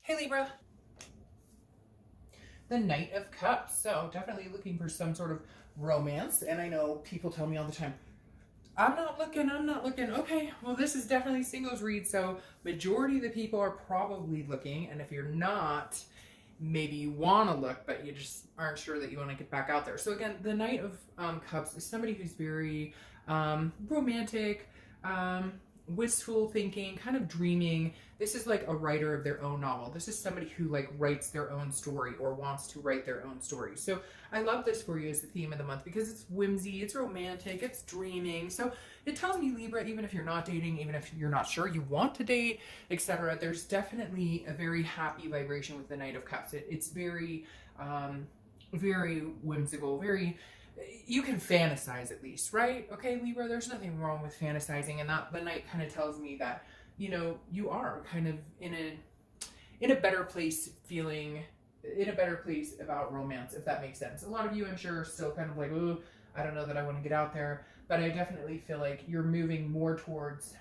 Hey Libra, the Knight of Cups. So definitely looking for some sort of romance. And I know people tell me all the time, I'm not looking. Okay, well this is definitely singles read. So majority of the people are probably looking. And if you're not, maybe you want to look, but you just aren't sure that you want to get back out there. So again, the Knight of Cups is somebody who's very romantic, wistful thinking, kind of dreaming. This is like a writer of their own novel. This is somebody who like writes their own story or wants to write their own story. So I love this for you as the theme of the month because it's whimsy, it's romantic, it's dreaming. So it tells me, Libra, even if you're not dating, even if you're not sure you want to date, etc., there's definitely a very happy vibration with the Knight of Cups. It's very, very whimsical, very, you can fantasize at least, right? Okay, Libra, there's nothing wrong with fantasizing, and that the Knight kind of tells me that, you are kind of in a better place, feeling in a better place about romance, if that makes sense. A lot of you, I'm sure, are still kind of like, ooh, I don't know that I want to get out there, but I definitely feel like you're moving more towards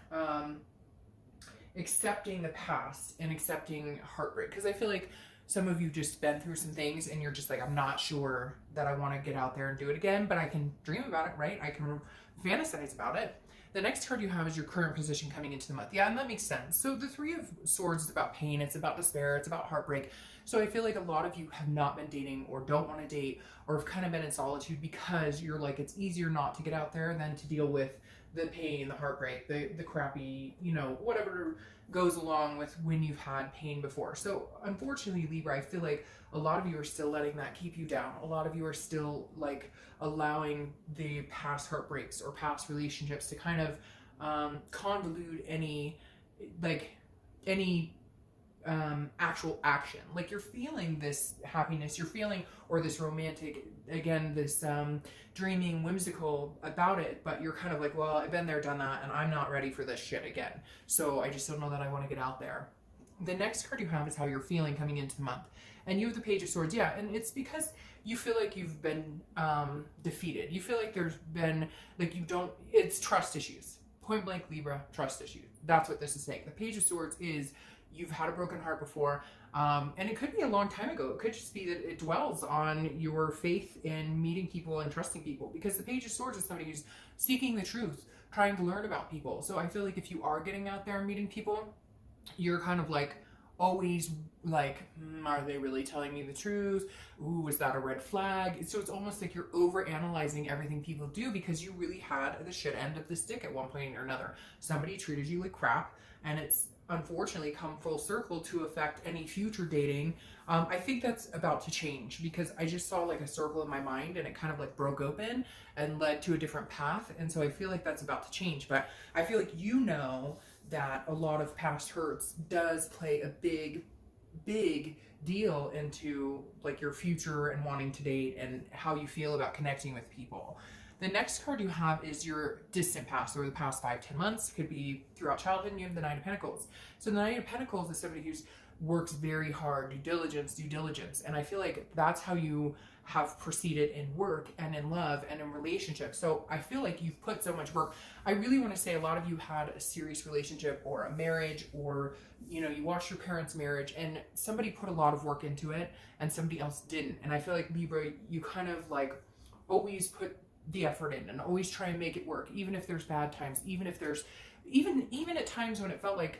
accepting the past and accepting heartbreak, because I feel like some of you just been through some things and you're just like, I'm not sure that I want to get out there and do it again, but I can dream about it, right? I can fantasize about it. The next card you have is your current position coming into the month. Yeah, and that makes sense. So the Three of Swords is about pain, it's about despair, it's about heartbreak. So I feel like a lot of you have not been dating or don't want to date or have kind of been in solitude because you're like, it's easier not to get out there than to deal with the pain, the heartbreak, the crappy, whatever goes along with when you've had pain before. So unfortunately, Libra, I feel like a lot of you are still letting that keep you down. A lot of you are still like allowing the past heartbreaks or past relationships to kind of convolute any actual action. Like you're feeling this happiness, you're feeling, or this romantic, again, this dreaming, whimsical about it, but you're kind of like, well, I've been there, done that, and I'm not ready for this shit again. So I just don't know that I want to get out there. The next card you have is how you're feeling coming into the month. And you have the Page of Swords, yeah, and it's because you feel like you've been defeated. You feel like there's been, like you don't, it's trust issues. Point blank, Libra, trust issues. That's what this is saying. The Page of Swords is you've had a broken heart before, and it could be a long time ago. It could just be that it dwells on your faith in meeting people and trusting people, because the Page of Swords is somebody who's seeking the truth, trying to learn about people. So I feel like if you are getting out there and meeting people, you're kind of like always like, are they really telling me the truth? Ooh, is that a red flag? So it's almost like you're over analyzing everything people do because you really had the shit end of the stick at one point or another. Somebody treated you like crap, and it's unfortunately come full circle to affect any future dating. I think that's about to change because I just saw like a circle in my mind and it kind of like broke open and led to a different path. And so I feel like that's about to change. But I feel like that a lot of past hurts does play a big deal into like your future and wanting to date and how you feel about connecting with people. The next card you have is your distant past, or the past 5-10 months. It could be throughout childhood, and you have the Nine of Pentacles. So the Nine of Pentacles is somebody who's works very hard, due diligence. And I feel like that's how you have proceeded in work and in love and in relationships. So I feel like you've put so much work. I really want to say a lot of you had a serious relationship or a marriage, or you watched your parents' marriage and somebody put a lot of work into it and somebody else didn't. And I feel like Libra, you kind of like always put the effort in and always try and make it work, even if there's bad times, even if there's even at times when it felt like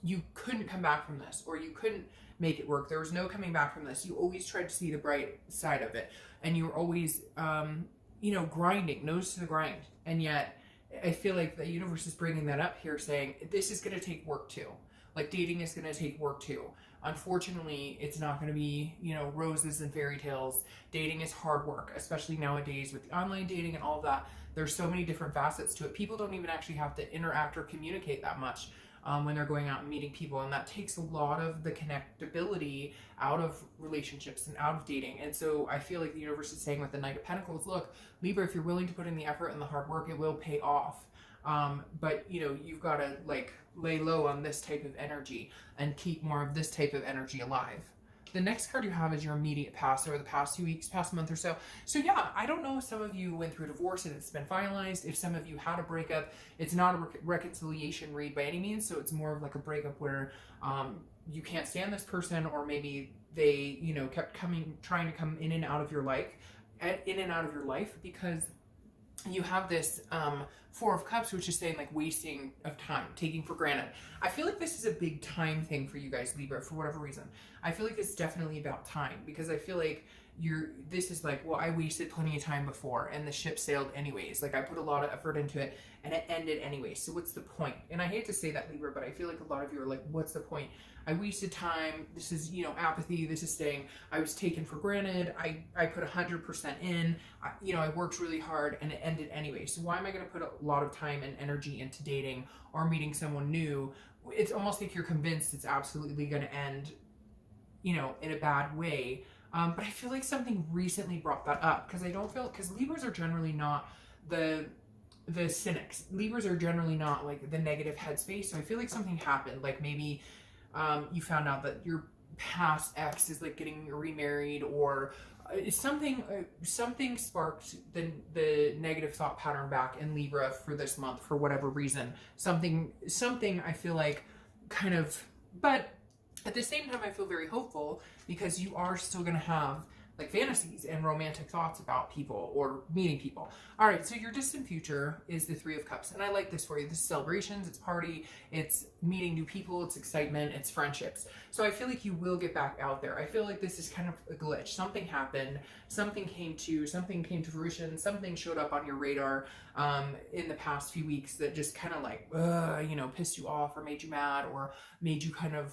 you couldn't come back from this or you couldn't make it work. There was no coming back from this. You always tried to see the bright side of it, and you were always grinding, nose to the grind. And yet I feel like the universe is bringing that up here, saying this is going to take work too. Like dating is going to take work too. Unfortunately, it's not going to be, roses and fairy tales. Dating is hard work, especially nowadays with online dating and all of that. There's so many different facets to it. People don't even actually have to interact or communicate that much when they're going out and meeting people. And that takes a lot of the connectability out of relationships and out of dating. And so I feel like the universe is saying with the Knight of Pentacles, look, Libra, if you're willing to put in the effort and the hard work, it will pay off. But you've got to like lay low on this type of energy and keep more of this type of energy alive. The next card you have is your immediate past, over the past 2 weeks, past month or so. So yeah, I don't know if some of you went through a divorce and it's been finalized. If some of you had a breakup, it's not a reconciliation read by any means. So it's more of like a breakup where you can't stand this person, or maybe they, you know, kept trying to come in and out of your life, because you have this Four of Cups, which is saying like wasting of time, taking for granted. I feel like this is a big time thing for you guys, Libra, for whatever reason. I feel like it's definitely about time, because I feel like this is like, well, I wasted plenty of time before and the ship sailed anyways. Like I put a lot of effort into it and it ended anyway. So what's the point? And I hate to say that, Libra, but I feel like a lot of you are like, what's the point? I wasted time. This is, you know, apathy. This is saying I was taken for granted. I put 100% in, I worked really hard and it ended anyway. So why am I going to put a lot of time and energy into dating or meeting someone new? It's almost like you're convinced it's absolutely going to end, you know, in a bad way. But I feel like something recently brought that up, because because Libras are generally not the cynics. Libras are generally not like the negative headspace. So I feel like something happened, like maybe you found out that your past ex is like getting remarried, or something sparked the negative thought pattern back in Libra for this month for whatever reason. Something I feel like kind of, but at the same time I feel very hopeful, because you are still going to have like fantasies and romantic thoughts about people or meeting people. All right, so your distant future is the Three of Cups, and I like this for you. This is celebrations, it's party, it's meeting new people, it's excitement, it's friendships. So I feel like you will get back out there. I feel like this is kind of a glitch. Something happened, something came to fruition, something showed up on your radar in the past few weeks that just kind of like, pissed you off or made you mad or made you kind of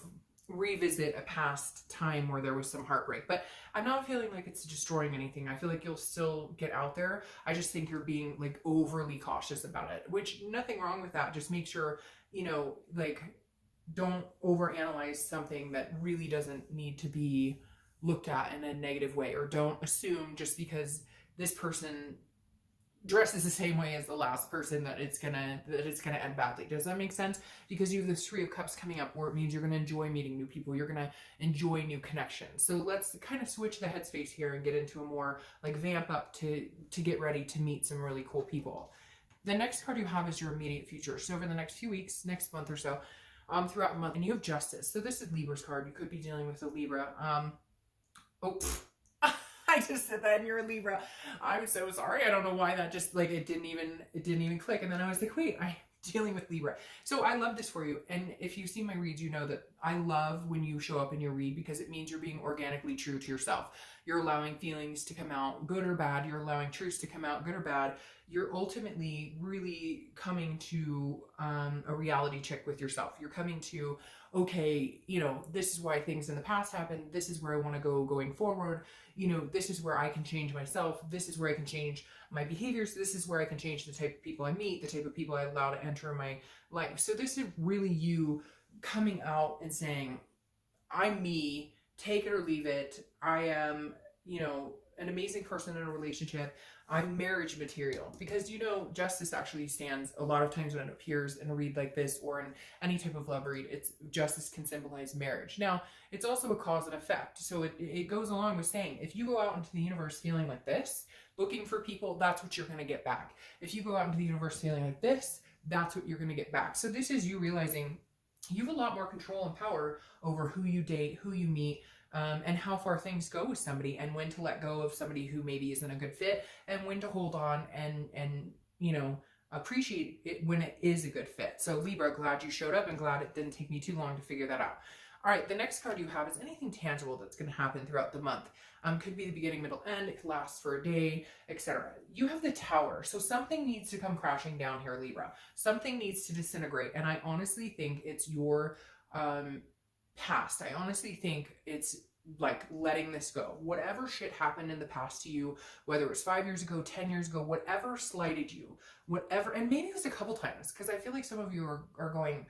revisit a past time where there was some heartbreak. But I'm not feeling like it's destroying anything. I feel like you'll still get out there. I just think you're being like overly cautious about it, which nothing wrong with that. Just make sure, like, don't overanalyze something that really doesn't need to be looked at in a negative way, or don't assume just because this person dresses the same way as the last person that it's gonna end badly. Does that make sense? Because you have this Three of Cups coming up, where it means you're gonna enjoy meeting new people, you're gonna enjoy new connections. So let's kind of switch the headspace here and get into a more like vamp up to get ready to meet some really cool people. The next card you have is your immediate future. So over the next few weeks, next month or so, throughout the month, and you have Justice. So this is Libra's card. You could be dealing with a Libra. I just said that and you're a Libra. I'm so sorry. I don't know why that just like it didn't even click. And then I was like, wait, I'm dealing with Libra. So I love this for you. And if you see my reads, you know that I love when you show up in your read, because it means you're being organically true to yourself. You're allowing feelings to come out, good or bad. You're allowing truths to come out, good or bad. You're ultimately really coming to a reality check with yourself. You're coming to, okay, this is why things in the past happened. This is where I want to go going forward. This is where I can change myself. This is where I can change my behaviors. This is where I can change the type of people I meet, the type of people I allow to enter my life. So this is really you coming out and saying, I'm me, take it or leave it. I am, an amazing person in a relationship. I'm marriage material. Because Justice actually stands a lot of times when it appears in a read like this, or in any type of love read, Justice can symbolize marriage. Now, it's also a cause and effect. So it goes along with saying, if you go out into the universe feeling like this, looking for people, that's what you're going to get back. If you go out into the universe feeling like this, that's what you're going to get back. So this is you realizing you have a lot more control and power over who you date, who you meet, and how far things go with somebody, and when to let go of somebody who maybe isn't a good fit, and when to hold on and appreciate it when it is a good fit. So Libra, glad you showed up, and glad it didn't take me too long to figure that out. All right, the next card you have is anything tangible that's going to happen throughout the month. Could be the beginning, middle, end. It lasts for a day, etc. You have the Tower. So something needs to come crashing down here, Libra. Something needs to disintegrate. And I honestly think it's your past. I honestly think it's like letting this go. Whatever shit happened in the past to you, whether it was 5 years ago, 10 years ago, whatever slighted you, whatever, and maybe it was a couple times, because I feel like some of you are going,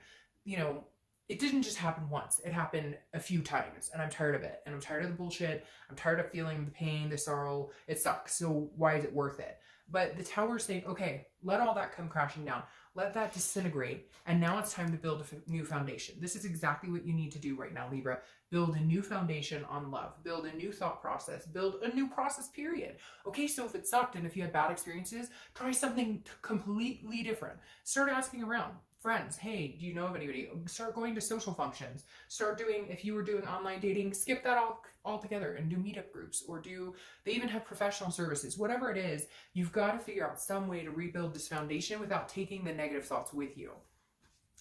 it didn't just happen once. It happened a few times, and I'm tired of it. And I'm tired of the bullshit. I'm tired of feeling the pain, the sorrow. It sucks. So why is it worth it? But the Tower is saying, okay, let all that come crashing down. Let that disintegrate. And now it's time to build a new foundation. This is exactly what you need to do right now, Libra. Build a new foundation on love. Build a new thought process. Build a new process, period. Okay, so if it sucked and if you had bad experiences, try something completely different. Start asking around. Friends, hey, do you know of anybody? Start going to social functions. Start doing, if you were doing online dating, skip that all together and do meetup groups, or they even have professional services. Whatever it is, you've got to figure out some way to rebuild this foundation without taking the negative thoughts with you.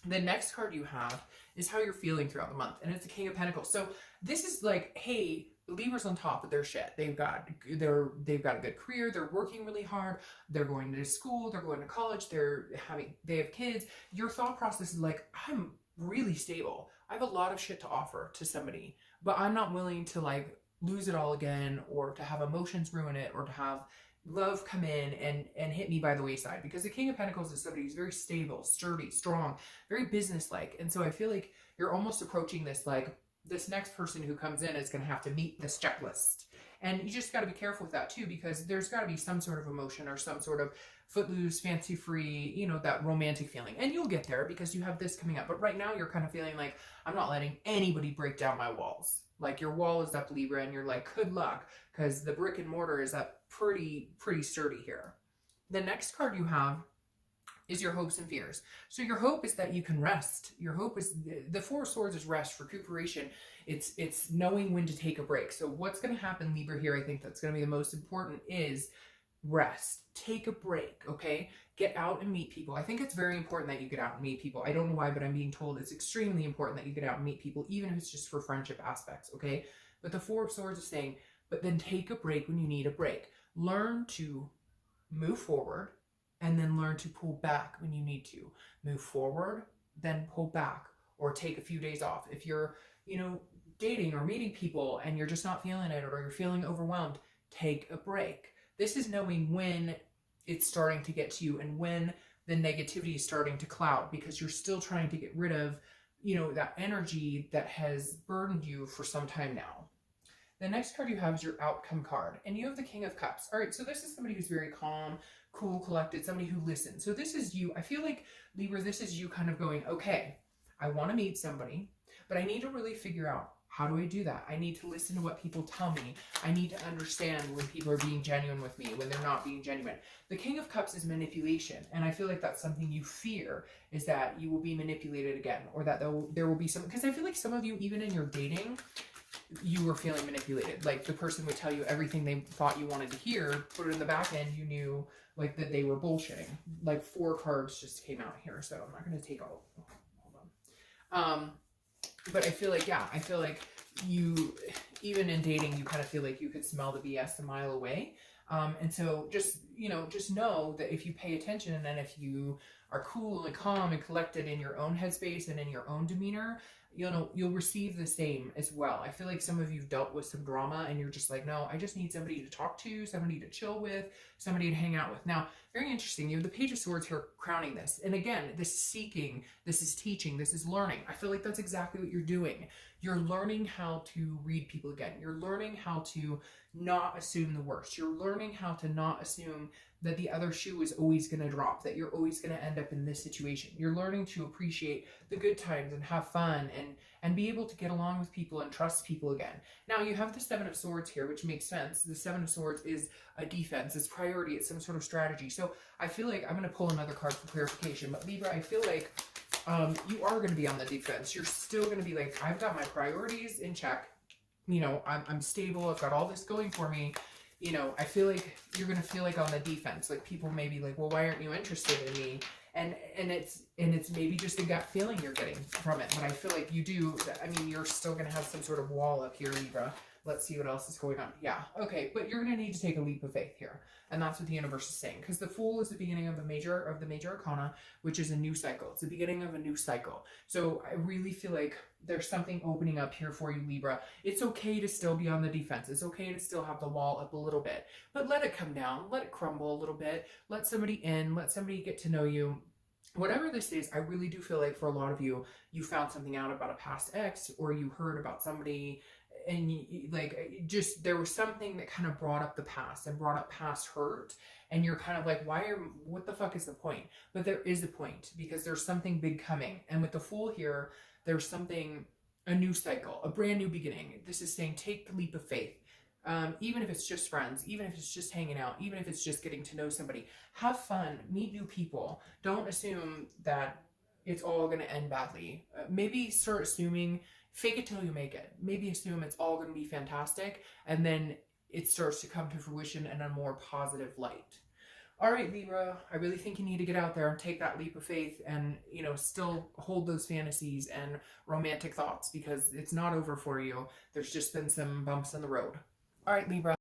The next card you have is how you're feeling throughout the month, and it's the King of Pentacles. So this is like, hey, Libra's on top of their shit. They've got a good career. They're working really hard. They're going to school. They're going to college. They have kids. Your thought process is like, I'm really stable. I have a lot of shit to offer to somebody, but I'm not willing to like lose it all again, or to have emotions ruin it, or to have love come in and hit me by the wayside. Because the King of Pentacles is somebody who's very stable, sturdy, strong, very businesslike. And so I feel like you're almost approaching this like, this next person who comes in is going to have to meet this checklist. And you just got to be careful with that too, because there's got to be some sort of emotion or some sort of footloose, fancy free, you know, that romantic feeling. And you'll get there because you have this coming up. But right now you're kind of feeling like, I'm not letting anybody break down my walls. Like your wall is up, Libra, and you're like, good luck, because the brick and mortar is up pretty sturdy here. The next card you have is your hopes and fears. So your hope is that you can rest. Your hope is, the Four of Swords is rest, recuperation. It's knowing when to take a break. So what's going to happen, Libra, here, I think that's going to be the most important, is rest. Take a break, okay? Get out and meet people. I think it's very important that you get out and meet people. I don't know why, but I'm being told it's extremely important that you get out and meet people, even if it's just for friendship aspects, okay? But the Four of Swords is saying, but then take a break when you need a break. Learn to move forward, and then learn to pull back when you need to. Move forward, then pull back, or take a few days off. If you're, you know, dating or meeting people and you're just not feeling it, or you're feeling overwhelmed, take a break. This is knowing when it's starting to get to you and when the negativity is starting to cloud, because you're still trying to get rid of, you know, that energy that has burdened you for some time now. The next card you have is your outcome card, and you have the King of Cups. All right, so this is somebody who's very calm, cool, collected, somebody who listens. So this is you. I feel like, Libra, this is you kind of going, okay, I want to meet somebody, but I need to really figure out, how do I do that? I need to listen to what people tell me. I need to understand when people are being genuine with me, when they're not being genuine. The King of Cups is manipulation, and I feel like that's something you fear, is that you will be manipulated again, or that there will be some, because I feel like some of you, even in your dating, you were feeling manipulated. Like the person would tell you everything they thought you wanted to hear, but in the back end you knew like that they were bullshitting. Like 4 cards just came out here, so I'm not going to take all. Hold on. But I feel like, yeah, I feel like you, even in dating, you kind of feel like you could smell the BS a mile away. And so just, you know, just know that if you pay attention, and then if you are cool and calm and collected in your own headspace and in your own demeanor, you know, you'll receive the same as well. I feel like some of you've dealt with some drama and you're just like, no, I just need somebody to talk to, somebody to chill with, somebody to hang out with. Now, very interesting. You have the Page of Swords here crowning this. And again, this is seeking, this is teaching, this is learning. I feel like that's exactly what you're doing. You're learning how to read people again. You're learning how to not assume the worst. You're learning how to not assume that the other shoe is always going to drop, that you're always going to end up in this situation. You're learning to appreciate the good times and have fun and be able to get along with people and trust people again. Now you have the Seven of Swords here, which makes sense. The Seven of Swords is a defense, it's priority, it's some sort of strategy. So I feel like I'm going to pull another card for clarification, but Libra, I feel like you are going to be on the defense. You're still going to be like, I've got my priorities in check. You know, I'm stable. I've got all this going for me. You know, I feel like you're going to feel like on the defense. Like people may be like, well, why aren't you interested in me? And it's maybe just a gut feeling you're getting from it. But I feel like you do. I mean, you're still going to have some sort of wall up here, Libra. Let's see what else is going on. Yeah. Okay. But you're going to need to take a leap of faith here. And that's what the universe is saying. Because the Fool is the beginning of the major arcana, which is a new cycle. It's the beginning of a new cycle. So I really feel like there's something opening up here for you, Libra. It's okay to still be on the defense. It's okay to still have the wall up a little bit. But let it come down. Let it crumble a little bit. Let somebody in. Let somebody get to know you. Whatever this is, I really do feel like for a lot of you, you found something out about a past ex, or you heard about somebody and like just there was something that kind of brought up the past and brought up past hurt, and you're kind of like, what the fuck is the point? But there is a point, because there's something big coming. And with the Fool here, there's something, a new cycle, a brand new beginning. This is saying take the leap of faith. Even if it's just friends, even if it's just hanging out, even if it's just getting to know somebody, have fun, meet new people. Don't assume that it's all going to end badly. Maybe start assuming, fake it till you make it. Maybe assume it's all going to be fantastic, and then it starts to come to fruition in a more positive light. All right, Libra, I really think you need to get out there and take that leap of faith, and, you know, still hold those fantasies and romantic thoughts, because it's not over for you. There's just been some bumps in the road. All right, Libra.